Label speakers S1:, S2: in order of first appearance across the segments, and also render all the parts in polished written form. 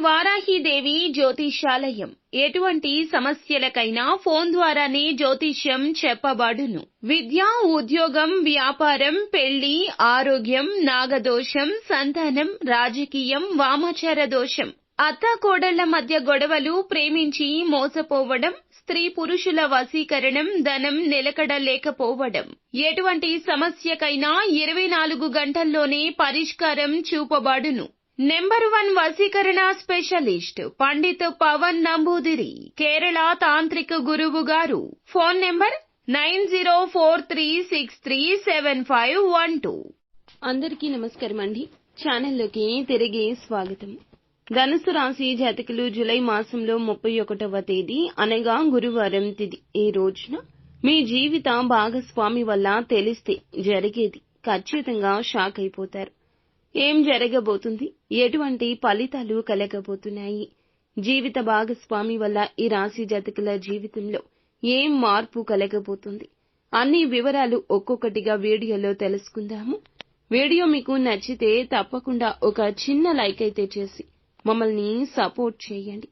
S1: వారాహిదేవి జ్యోతిష్యాలయం. ఎటువంటి సమస్యలకైనా ఫోన్ ద్వారానే జ్యోతిష్యం చెప్పబడును. విద్య, ఉద్యోగం, వ్యాపారం, పెళ్లి, ఆరోగ్యం, నాగదోషం, సంతానం, రాజకీయం, వామాచార దోషం, అత్తాకోడళ్ల మధ్య గొడవలు, ప్రేమించి మోసపోవడం, స్త్రీ పురుషుల వశీకరణం, ధనం నిలకడ లేకపోవడం, ఎటువంటి సమస్యకైనా 24 గంటల్లోనే పరిష్కారం చూపబడును. నెంబర్ 1 వశీకరణ స్పెషలిస్ట్ పండిత్ పవన్ నంబూదిరి, కేరళ తాంత్రిక గురువు గారు. Phone number 9043637512.
S2: అందరికీ నమస్కారం అండి. ఛానల్లోకి తిరిగి స్వాగతం. ధనుసు రాశి జాతకులు జూలై మాసంలో 31వ తేదీ అనగా గురువారం తిథి. ఈ రోజున మీ జీవిత భాగస్వామి వల్ల తెలిస్తే జరిగేది ఖచ్చితంగా షాక్ అయిపోతారు. ఏం జరగబోతుంది, ఎటువంటి ఫలితాలు కలగబోతున్నాయి, జీవిత భాగస్వామి వల్ల ఈ రాశి జాతకుల జీవితంలో ఏం మార్పు కలగబోతుంది, అన్ని వివరాలు ఒక్కొక్కటిగా వీడియోలో తెలుసుకుందాము. వీడియో మీకు నచ్చితే తప్పకుండా ఒక చిన్న లైక్ అయితే చేసి మమ్మల్ని సపోర్ట్ చేయండి.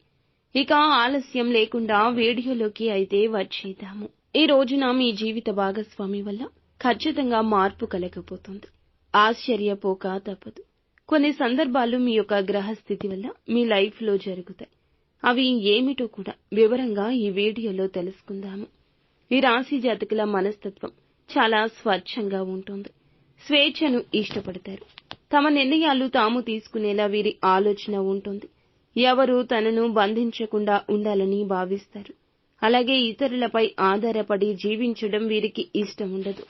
S2: ఇక ఆలస్యం లేకుండా వీడియోలోకి అయితే వచ్చేద్దాము. ఈ రోజున మీ జీవిత భాగస్వామి వల్ల ఖచ్చితంగా మార్పు కలగబోతుంది. ఆశ్చర్యపోక తప్పదు. కొన్ని సందర్భాలు మీ యొక్క గ్రహస్థితి వల్ల మీ లైఫ్ లో జరుగుతాయి. అవి ఏమిటో కూడా వివరంగా ఈ వీడియోలో తెలుసుకుందాము. ఈ రాశి జాతకుల మనస్తత్వం చాలా స్వచ్ఛంగా ఉంటుంది. స్వేచ్ఛను ఇష్టపడతారు. తమ నిర్ణయాలు తాము తీసుకునేలా వీరి ఆలోచన ఉంటుంది. ఎవరు తనను బంధించకుండా ఉండాలని భావిస్తారు. అలాగే ఇతరులపై ఆధారపడి జీవించడం వీరికి ఇష్టం ఉండదు.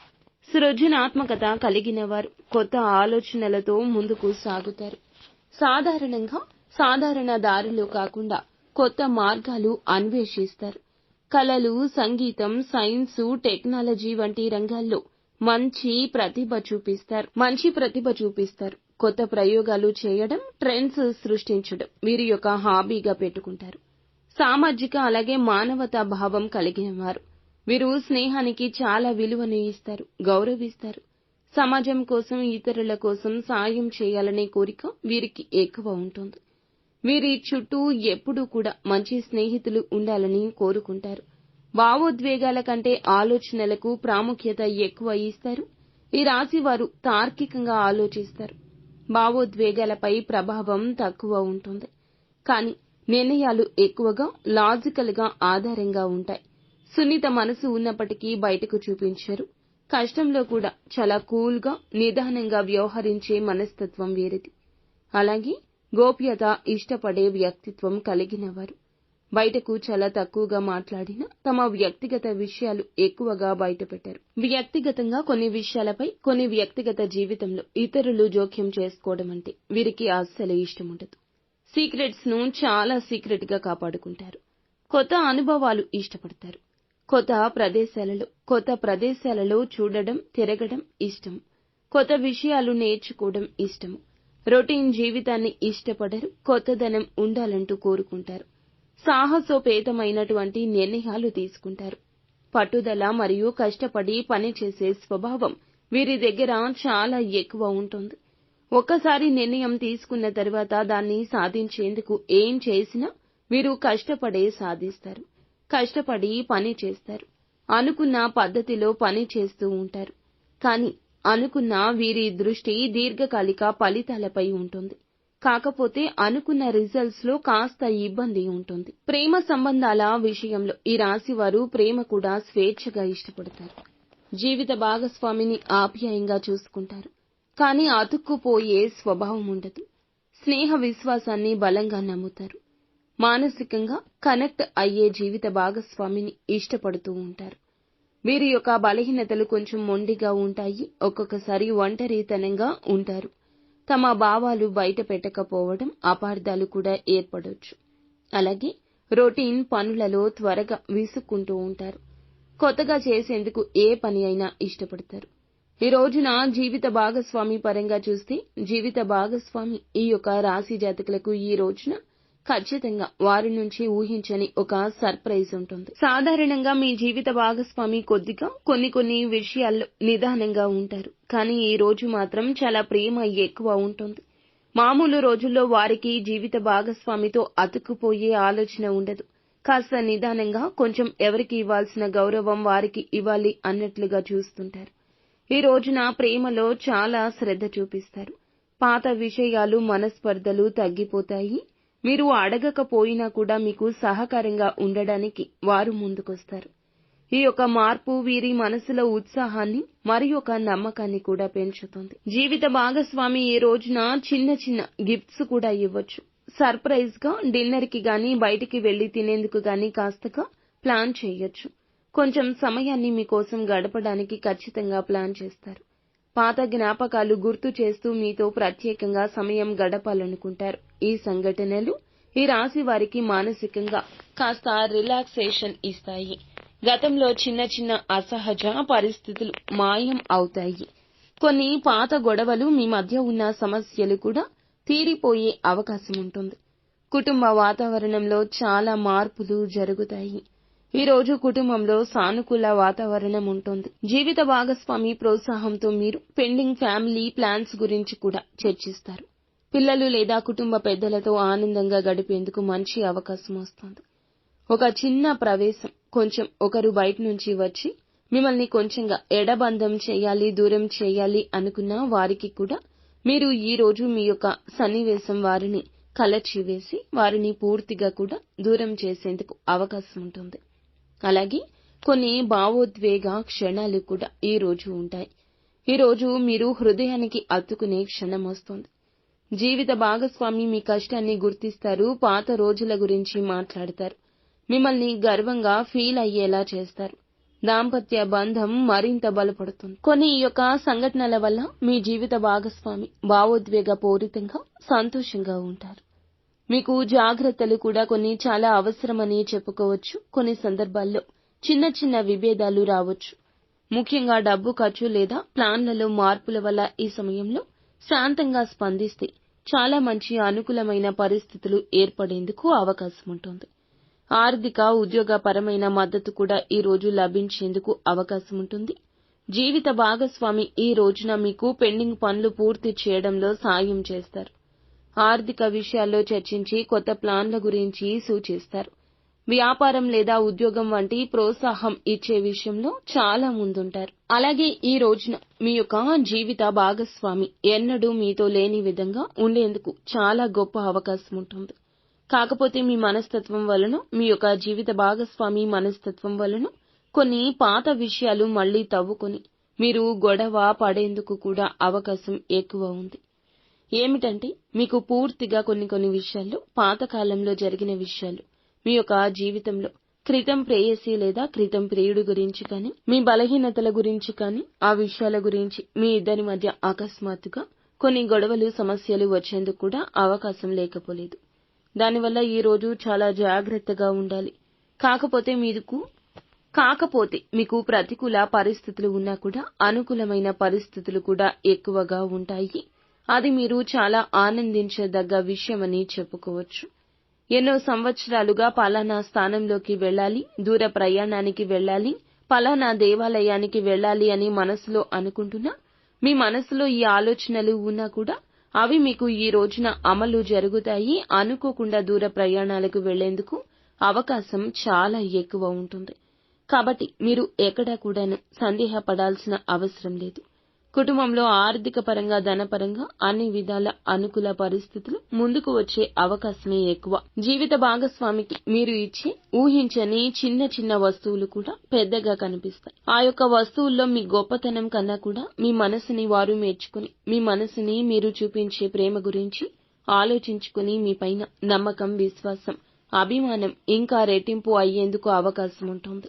S2: సృజనాత్మకత కలిగిన వారు కొత్త ఆలోచనలతో ముందుకు సాగుతారు. సాధారణంగా సాధారణ దారిలో కాకుండా కొత్త మార్గాలు అన్వేషిస్తారు. కళలు, సంగీతం, సైన్సు, టెక్నాలజీ వంటి రంగాల్లో మంచి ప్రతిభ చూపిస్తారు. కొత్త ప్రయోగాలు చేయడం, ట్రెండ్స్ సృష్టించడం వీరి యొక్క హాబీగా పెట్టుకుంటారు. సామాజిక అలాగే మానవతా భావం కలిగిన వారు. వీరు స్నేహానికి చాలా విలువను ఇస్తారు, గౌరవిస్తారు. సమాజం కోసం, ఇతరుల కోసం సాయం చేయాలనే కోరిక వీరికి ఎక్కువ ఉంటుంది. వీరి చుట్టూ ఎప్పుడూ కూడా మంచి స్నేహితులు ఉండాలని కోరుకుంటారు. భావోద్వేగాల కంటే ఆలోచనలకు ప్రాముఖ్యత ఎక్కువ ఇస్తారు. ఈ రాశి వారు తార్కికంగా ఆలోచిస్తారు. భావోద్వేగాలపై ప్రభావం తక్కువ ఉంటుంది. కానీ నిర్ణయాలు ఎక్కువగా లాజికల్ గా ఆధారంగా ఉంటాయి. సున్నిత మనసు ఉన్నప్పటికీ బయటకు చూపించరు. కష్టంలో కూడా చాలా కూల్ గా, నిదానంగా వ్యవహరించే మనస్తత్వం వీరిది. అలాగే గోప్యత ఇష్టపడే వ్యక్తిత్వం కలిగినవారు. బయటకు చాలా తక్కువగా మాట్లాడినా తమ వ్యక్తిగత విషయాలు ఎక్కువగా బయటపెట్టారు. వ్యక్తిగతంగా కొన్ని విషయాలపై, కొన్ని వ్యక్తిగత జీవితంలో ఇతరులు జోక్యం చేసుకోవడం అంటే వీరికి అస్సలు ఇష్టముండదు. సీక్రెట్స్ ను చాలా సీక్రెట్ గా కాపాడుకుంటారు. కొత్త అనుభవాలు ఇష్టపడతారు. కొత్త ప్రదేశాలలో చూడడం, తిరగడం ఇష్టం. కొత్త విషయాలు నేర్చుకోవడం ఇష్టం. రొటీన్ జీవితాన్ని ఇష్టపడరు. కొత్తదనం ఉండాలంటూ కోరుకుంటారు. సాహసోపేతమైనటువంటి నిర్ణయాలు తీసుకుంటారు. పట్టుదల మరియు కష్టపడి పనిచేసే స్వభావం వీరి దగ్గర చాలా ఎక్కువ ఉంటుంది. ఒక్కసారి నిర్ణయం తీసుకున్న తర్వాత దాన్ని సాధించేందుకు ఏం చేసినా వీరు కష్టపడే సాధిస్తారు. కష్టపడి పని చేస్తారు. అనుకున్న పద్ధతిలో పని చేస్తూ ఉంటారు. కానీ అనుకున్న వీరి దృష్టి దీర్ఘకాలిక ఫలితాలపై ఉంటుంది. కాకపోతే అనుకున్న రిజల్ట్స్ లో కాస్త ఇబ్బంది ఉంటుంది. ప్రేమ సంబంధాల విషయంలో ఈ రాశి వారు ప్రేమ కూడా స్వేచ్ఛగా ఇష్టపడతారు. జీవిత భాగస్వామిని ఆప్యాయంగా చూసుకుంటారు. కానీ అతుక్కుపోయే స్వభావం ఉండదు. స్నేహ విశ్వాసాన్ని బలంగా నమ్ముతారు. మానసికంగా కనెక్ట్ అయ్యే జీవిత భాగస్వామిని ఇష్టపడుతూ ఉంటారు. వీరి యొక్క బలహీనతలు కొంచెం మొండిగా ఉంటాయి. ఒక్కొక్కసారి ఒంటరితనంగా ఉంటారు. తమ భావాలు బయట పెట్టకపోవడం, అపార్థాలు కూడా ఏర్పడొచ్చు. అలాగే రొటీన్ పనులలో త్వరగా విసుక్కుంటూ ఉంటారు. కొత్తగా చేసేందుకు ఏ పని అయినా ఇష్టపడతారు. ఈ రోజున జీవిత భాగస్వామి పరంగా చూస్తే జీవిత భాగస్వామి ఈ యొక్క రాశి జాతకులకు ఈ రోజున ఖచ్చితంగా వారి నుంచి ఊహించని ఒక సర్ప్రైజ్ ఉంటుంది. సాధారణంగా మీ జీవిత భాగస్వామి కొద్దిగా కొన్ని విషయాల్లో నిదానంగా ఉంటారు. కానీ ఈ రోజు మాత్రం చాలా ప్రేమ ఎక్కువ ఉంటుంది. మామూలు రోజుల్లో వారికి జీవిత భాగస్వామితో అతుక్కుపోయే ఆలోచన ఉండదు. కాస్త నిదానంగా కొంచెం ఎవరికి ఇవ్వాల్సిన గౌరవం వారికి ఇవ్వాలి అన్నట్లుగా చూస్తుంటారు. ఈ రోజున ప్రేమలో చాలా శ్రద్ధ చూపిస్తారు. పాత విషయాలు, మనస్పర్ధలు తగ్గిపోతాయి. మీరు అడగకపోయినా కూడా మీకు సహకారంగా ఉండడానికి వారు ముందుకొస్తారు. ఈ యొక్క మార్పు వీరి మనసులో ఉత్సాహాన్ని మరి ఒక నమ్మకాన్ని కూడా పెంచుతుంది. జీవిత భాగస్వామి ఈ రోజున చిన్న చిన్న గిఫ్ట్స్ కూడా ఇవ్వచ్చు. సర్ప్రైజ్ గా డిన్నర్ కి గానీ, బయటికి వెళ్లి తినేందుకు గానీ కాస్తగా ప్లాన్ చేయొచ్చు. కొంచెం సమయాన్ని మీకోసం గడపడానికి ఖచ్చితంగా ప్లాన్ చేస్తారు. పాత జ్ఞాపకాలు గుర్తు చేస్తూ మీతో ప్రత్యేకంగా సమయం గడపాలనుకుంటారు. ఈ సంఘటనలు ఈ రాశి వారికి మానసికంగా కాస్త రిలాక్సేషన్ ఇస్తాయి. గతంలో చిన్న చిన్న అసహజ పరిస్థితులు మాయం అవుతాయి. కొన్ని పాత గొడవలు, మీ మధ్య ఉన్న సమస్యలు కూడా తీరిపోయే అవకాశం ఉంటుంది. కుటుంబ వాతావరణంలో చాలా మార్పులు జరుగుతాయి. ఈ రోజు కుటుంబంలో సానుకూల వాతావరణం ఉంటుంది. జీవిత భాగస్వామి ప్రోత్సాహంతో మీరు పెండింగ్ ఫ్యామిలీ ప్లాన్స్ గురించి కూడా చర్చిస్తారు. పిల్లలు లేదా కుటుంబ పెద్దలతో ఆనందంగా గడిపేందుకు మంచి అవకాశం వస్తుంది. ఒక చిన్న ప్రవేశం, కొంచెం ఒకరు బయట నుంచి వచ్చి మిమ్మల్ని కొంచెంగా ఎడబంధం చేయాలి, దూరం చేయాలి అనుకున్న వారికి కూడా మీరు ఈ రోజు మీ యొక్క సన్నివేశం వారిని కలచివేసి వారిని పూర్తిగా కూడా దూరం చేసేందుకు అవకాశం ఉంటుంది. అలాగే కొన్ని భావోద్వేగ క్షణాలు కూడా ఈ రోజు ఉంటాయి. ఈ రోజు మీరు హృదయానికి అత్తుకునే క్షణం వస్తుంది. జీవిత భాగస్వామి మీ కష్టాన్ని గుర్తిస్తారు. పాత రోజుల గురించి మాట్లాడతారు. మిమ్మల్ని గర్వంగా ఫీల్ అయ్యేలా చేస్తారు. దాంపత్య బంధం మరింత బలపడుతుంది. కొన్ని ఈ యొక్క సంఘటనల వల్ల మీ జీవిత భాగస్వామి భావోద్వేగ పూరితంగా సంతోషంగా ఉంటారు. మీకు జాగ్రత్తలు కూడా కొన్ని చాలా అవసరమని చెప్పుకోవచ్చు. కొన్ని సందర్భాల్లో చిన్న చిన్న విభేదాలు రావచ్చు. ముఖ్యంగా డబ్బు ఖర్చు లేదా ప్లాన్లలో మార్పుల వల్ల ఈ సమయంలో శాంతంగా స్పందిస్తే చాలా మంచి అనుకూలమైన పరిస్థితులు ఏర్పడేందుకు అవకాశం ఉంటుంది. ఆర్థిక, ఉద్యోగపరమైన మద్దతు కూడా ఈ రోజు లభించేందుకు అవకాశం ఉంటుంది. జీవిత భాగస్వామి ఈ రోజున మీకు పెండింగ్ పనులు పూర్తి చేయడంలో సాయం చేస్తారు. ఆర్థిక విషయాల్లో చర్చించి కొత్త ప్లాన్ల గురించి సూచిస్తారు. వ్యాపారం లేదా ఉద్యోగం వంటి ప్రోత్సాహం ఇచ్చే విషయంలో చాలా ముందుంటారు. అలాగే ఈ రోజున మీ యొక్క జీవిత భాగస్వామి ఎన్నడూ మీతో లేని విధంగా ఉండేందుకు చాలా గొప్ప అవకాశం ఉంటుంది. కాకపోతే మీ మనస్తత్వం వలన, మీ యొక్క జీవిత భాగస్వామి మనస్తత్వం వలన కొన్ని పాత విషయాలు మళ్లీ తవ్వుకొని మీరు గొడవ పడేందుకు కూడా అవకాశం ఎక్కువ ఉంది. ఏమిటంటే మీకు పూర్తిగా కొన్ని విషయాల్లో పాతకాలంలో జరిగిన విషయాలు, మీ యొక్క జీవితంలో క్రితం ప్రేయసి లేదా క్రితం ప్రియుడి గురించి కానీ, మీ బలహీనతల గురించి కానీ, ఆ విషయాల గురించి మీ ఇద్దరి మధ్య అకస్మాత్తుగా కొన్ని గొడవలు, సమస్యలు వచ్చేందుకు కూడా అవకాశం లేకపోలేదు. దానివల్ల ఈ రోజు చాలా జాగ్రత్తగా ఉండాలి. కాకపోతే మీకు ప్రతికూల పరిస్థితులు ఉన్నా కూడా అనుకూలమైన పరిస్థితులు కూడా ఎక్కువగా ఉంటాయి. అది మీరు చాలా ఆనందించదగ్గ విషయమని చెప్పుకోవచ్చు. ఎన్నో సంవత్సరాలుగా పలానా స్థానంలోకి వెళ్ళాలి, దూర ప్రయాణానికి వెళ్ళాలి, పలానా దేవాలయానికి వెళ్ళాలి అని మనసులో అనుకుంటున్నా, మీ మనసులో ఈ ఆలోచనలు ఉన్నా కూడా అవి మీకు ఈ రోజున అమలు జరుగుతాయి. అనుకోకుండా దూర ప్రయాణాలకు వెళ్లేందుకు అవకాశం చాలా ఎక్కువ ఉంటుంది. కాబట్టి మీరు ఎక్కడా కూడాను సందేహపడాల్సిన అవసరం లేదు. కుటుంబంలో ఆర్థిక పరంగా, ధనపరంగా అన్ని విధాల అనుకూల పరిస్థితులు ముందుకు వచ్చే అవకాశమే ఎక్కువ. జీవిత భాగస్వామికి మీరు ఇచ్చే ఊహించని చిన్న చిన్న వస్తువులు కూడా పెద్దగా కనిపిస్తాయి. ఆ యొక్క వస్తువుల్లో మీ గొప్పతనం కన్నా కూడా మీ మనసుని వారు మెచ్చుకుని, మీ మనసుని మీరు చూపించే ప్రేమ గురించి ఆలోచించుకుని మీ పైన నమ్మకం, విశ్వాసం, అభిమానం ఇంకా రెట్టింపు అయ్యేందుకు అవకాశం ఉంటుంది.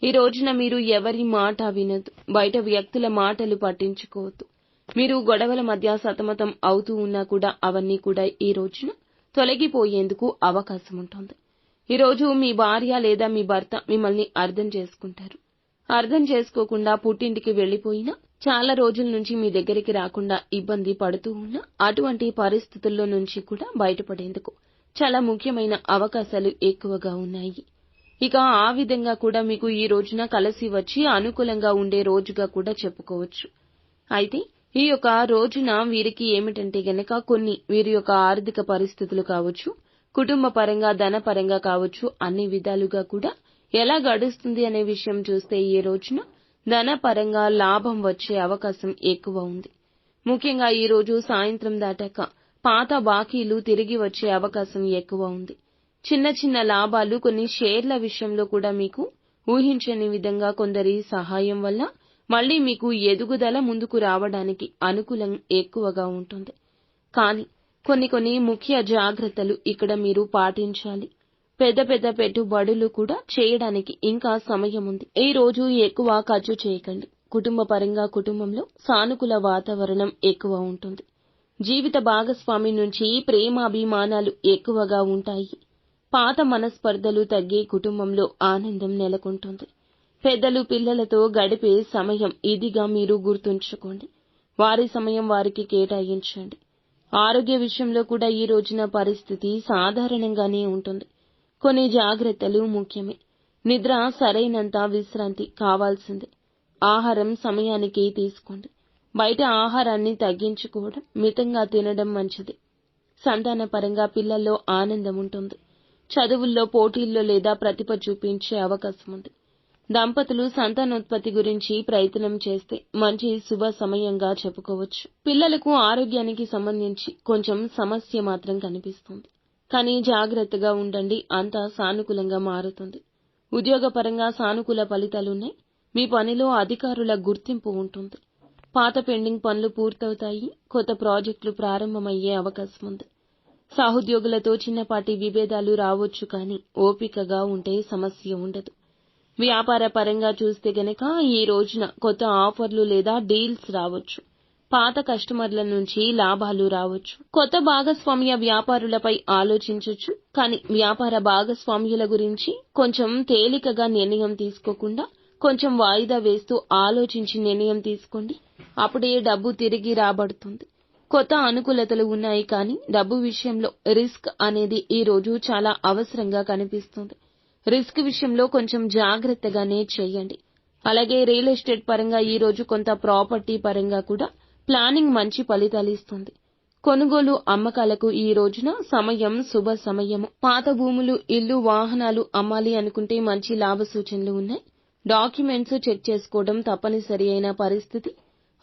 S2: ఈ రోజున మీరు ఎవరి మాట వినొద్దు. బయట వ్యక్తుల మాటలు పట్టించుకోవద్దు. మీరు గొడవల మధ్య సతమతం అవుతూ ఉన్నా కూడా అవన్నీ కూడా ఈ రోజున తొలగిపోయేందుకు అవకాశం ఉంటుంది. ఈ రోజు మీ భార్య లేదా మీ భర్త మిమ్మల్ని అర్థం చేసుకుంటారు. అర్థం చేసుకోకుండా పుట్టింటికి వెళ్లిపోయినా, చాలా రోజుల నుంచి మీ దగ్గరికి రాకుండా ఇబ్బంది పడుతూ ఉన్నా, అటువంటి పరిస్థితుల్లో నుంచి కూడా బయటపడేందుకు చాలా ముఖ్యమైన అవకాశాలు ఎక్కువగా ఉన్నాయి. ఇక ఆ విధంగా కూడా మీకు ఈ రోజున కలిసి వచ్చి అనుకూలంగా ఉండే రోజుగా కూడా చెప్పుకోవచ్చు. అయితే ఈ యొక్క రోజున వీరికి ఏమిటంటే గనక వీరి యొక్క ఆర్థిక పరిస్థితులు కావచ్చు, కుటుంబ పరంగా ధనపరంగా కావచ్చు, అన్ని విధాలుగా కూడా ఎలా గడుస్తుంది అనే విషయం చూస్తే ఈ రోజున ధనపరంగా లాభం వచ్చే అవకాశం ఎక్కువ ఉంది. ముఖ్యంగా ఈ రోజు సాయంత్రం దాటాక పాత బాకీలు తిరిగి వచ్చే అవకాశం ఎక్కువ ఉంది. చిన్న చిన్న లాభాలు కొన్ని షేర్ల విషయంలో కూడా మీకు ఊహించని విధంగా కొందరి సహాయం వల్ల మళ్లీ మీకు ఎదుగుదల ముందుకు రావడానికి అనుకూలం ఎక్కువగా ఉంటుంది. కానీ కొన్ని ముఖ్య జాగ్రత్తలు ఇక్కడ మీరు పాటించాలి. పెద్ద పెట్టుబడులు కూడా చేయడానికి ఇంకా సమయం ఉంది. ఈ రోజు ఎక్కువ ఖర్చు చేయకండి. కుటుంబ పరంగా కుటుంబంలో సానుకూల వాతావరణం ఎక్కువ ఉంటుంది. జీవిత భాగస్వామి నుంచి ప్రేమాభిమానాలు ఎక్కువగా ఉంటాయి. పాత మనస్పర్ధలు తగ్గి కుటుంబంలో ఆనందం నెలకొంటుంది. పెద్దలు పిల్లలతో గడిపే సమయం ఇదిగా మీరు గుర్తుంచుకోండి. వారి సమయం వారికి కేటాయించండి. ఆరోగ్య విషయంలో కూడా ఈ రోజున పరిస్థితి సాధారణంగానే ఉంటుంది. కొన్ని జాగ్రత్తలు ముఖ్యమే. నిద్ర సరైనంత విశ్రాంతి కావాల్సిందే. ఆహారం సమయానికి తీసుకోండి. బయట ఆహారాన్ని తగ్గించుకోవడం, మితంగా తినడం మంచిది. సంతానపరంగా పిల్లల్లో ఆనందం ఉంటుంది. చదువుల్లో పోటీల్లో లేదా ప్రతిభ చూపించే అవకాశం ఉంది. దంపతులు సంతానోత్పత్తి గురించి ప్రయత్నం చేస్తే మంచి శుభ సమయంగా చెప్పుకోవచ్చు. పిల్లలకు ఆరోగ్యానికి సంబంధించి కొంచెం సమస్య మాత్రం కనిపిస్తుంది. కానీ జాగ్రత్తగా ఉండండి, అంతా సానుకూలంగా మారుతుంది. ఉద్యోగపరంగా సానుకూల ఫలితాలున్నాయి. మీ పనిలో అధికారుల గుర్తింపు ఉంటుంది. పాత పెండింగ్ పనులు పూర్తవుతాయి. కొత్త ప్రాజెక్టులు ప్రారంభమయ్యే అవకాశం ఉంది. సహోద్యోగులతో చిన్నపాటి విభేదాలు రావచ్చు, కానీ ఓపికగా ఉంటే సమస్య ఉండదు. వ్యాపార పరంగా చూస్తే గనక ఈ రోజున కొత్త ఆఫర్లు లేదా డీల్స్ రావచ్చు. పాత కస్టమర్ల నుంచి లాభాలు రావచ్చు. కొత్త భాగస్వామ్య వ్యాపారులపై ఆలోచించొచ్చు, కానీ వ్యాపార భాగస్వామ్యుల గురించి కొంచెం తేలికగా నిర్ణయం తీసుకోకుండా కొంచెం వాయిదా వేస్తూ ఆలోచించి నిర్ణయం తీసుకోండి. అప్పుడే డబ్బు తిరిగి రాబడుతుంది. కొత్త అనుకూలతలు ఉన్నాయి, కానీ డబ్బు విషయంలో రిస్క్ అనేది ఈ రోజు చాలా అవసరంగా కనిపిస్తుంది. రిస్క్ విషయంలో కొంచెం జాగ్రత్తగానే చేయండి. అలాగే రియల్ ఎస్టేట్ పరంగా ఈ రోజు కొంత ప్రాపర్టీ పరంగా కూడా ప్లానింగ్ మంచి ఫలితాలిస్తుంది. కొనుగోలు అమ్మకాలకు ఈ రోజున సమయం శుభ సమయము. పాత భూములు, ఇల్లు, వాహనాలు అమ్మాలి అనుకుంటే మంచి లాభ సూచనలు ఉన్నాయి. డాక్యుమెంట్స్ చెక్ చేసుకోవడం తప్పనిసరి అయిన పరిస్థితి.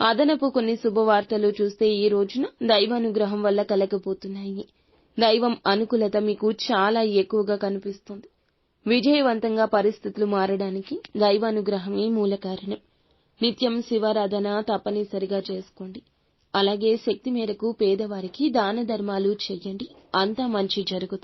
S2: అదనపు కొన్ని శుభవార్తలు చూస్తే ఈ రోజున దైవానుగ్రహం వల్ల కలగబోతున్నాయి. దైవం అనుకూలత మీకు చాలా ఎక్కువగా కనిపిస్తుంది. విజయవంతంగా పరిస్థితులు మారడానికి దైవానుగ్రహమే మూల కారణం. నిత్యం శివారాధన తప్పనిసరిగా చేసుకోండి. అలాగే శక్తి మేరకు పేదవారికి దాన ధర్మాలు చెయ్యండి. అంతా మంచి జరుగుతుంది.